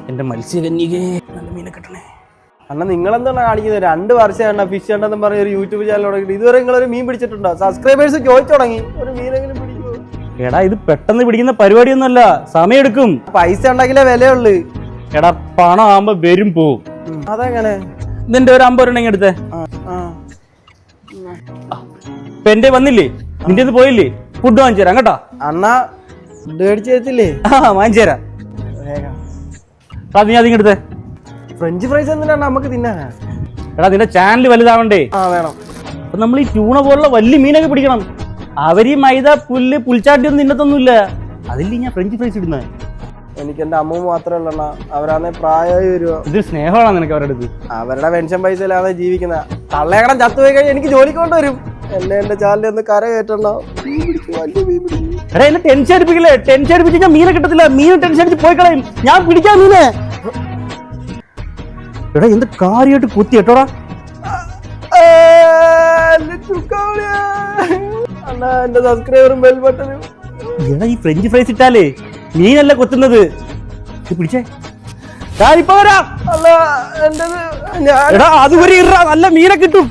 എന്റെ മത്സ്യകന്യകേ, നല്ല മീനെ കിട്ടണേ. അണ്ണ നിങ്ങളെന്താണ് കാണിക്കുന്നത്? 2 വർഷമാണ് ഫിഷ് ഉണ്ടെന്ന് പറഞ്ഞ ഒരു യൂട്യൂബ് ചാനൽ തുടങ്ങിയിട്ട് ഇതുവരെ നിങ്ങളൊരു മീൻ പിടിച്ചിട്ടുണ്ടോ? സബ്സ്ക്രൈബേഴ്സ് ചോദിച്ചു തുടങ്ങി, ഒരു മീനെങ്കിലും പിടിക്കുമോ? എടാ ഇത് പെട്ടെന്ന് പിടിക്കുന്ന പരിപാടിയൊന്നുമല്ല, സമയം എടുക്കും. പൈസ ഉണ്ടെങ്കിലേ വിലയുള്ളു. എടാ പണം ആകുമ്പോ വരും പോവും. അതെങ്ങനെ? നിന്റെ ഒരു 50 രൂപ എടുത്തേ. ഇപ്പൊ എന്റെ വന്നില്ലേ, നിന്റെ ഇത് പോയില്ലേ, ഫുഡ് വാങ്ങിച്ചു തരാം കേട്ടോ. അണ്ണ ഫുഡ് മേടിച്ചു തരത്തില്ലേ? വാങ്ങിച്ചു തരാം. നീ അതിങ്ങ് എടുത്തേ. ഫ്രഞ്ച് ഫ്രൈസ് എന്തിനാണ് നമുക്ക് തിന്നാനാ? എടാ നിന്റെ ചാനൽ വലുതാവണ്ടേ? വേണം. അപ്പൊ നമ്മൾ ഈ ട്യൂണ പോലുള്ള വലിയ മീനൊക്കെ പിടിക്കണം. അവര് മൈദ പുല്ല് പുൽച്ചാട്ടി ഒന്നും തിന്നത്തൊന്നുമില്ല. അതില്ലേ ഞാൻ ഫ്രഞ്ച് ഫ്രൈസ് ഇടുന്നത്. എനിക്ക് എന്റെ അമ്മ മാത്രമേ ഉള്ളണ്ണ, അവരാണെ പ്രായമായി വരുവോ. ഇത് സ്നേഹമാണോ നിനക്ക് അവരുടെ അടുത്ത്? അവരുടെ പെൻഷൻ പൈസയിലാണ് ജീവിക്കുന്ന. തള്ളേക്കടം ചത്തുപോയി കഴിഞ്ഞാൽ എനിക്ക് ജോലിക്ക് കൊണ്ടുവരും. എന്റെ ചാനലിൽ ഒന്ന് കര കയറ്റണോ? എടാ എന്നെ ടെൻഷൻ അടിപ്പിക്കില്ലേ? ടെൻഷൻ അടിപ്പിച്ച് മീനെ കിട്ടത്തില്ല. മീൻ ടെൻഷൻ അടിച്ച് പോയി കളയും. ഞാൻ പിടിക്കാം മീനെ. എടാ എന്ത് കാര്യമായിട്ട് കുത്തി കേട്ടോടാ. എന്റെ സബ്സ്ക്രൈബറും ബെൽ ബട്ടനും. എടാ ഈ ഫ്രഞ്ച് ഫ്രൈസ് ഇട്ടാലേ മീനല്ല കൊത്തുന്നത്. പിടിച്ചേ, ഇപ്പൊ വരാം. അല്ല എന്റേത് എടാ അതുവരെ ഇറ, നല്ല മീനെ കിട്ടും.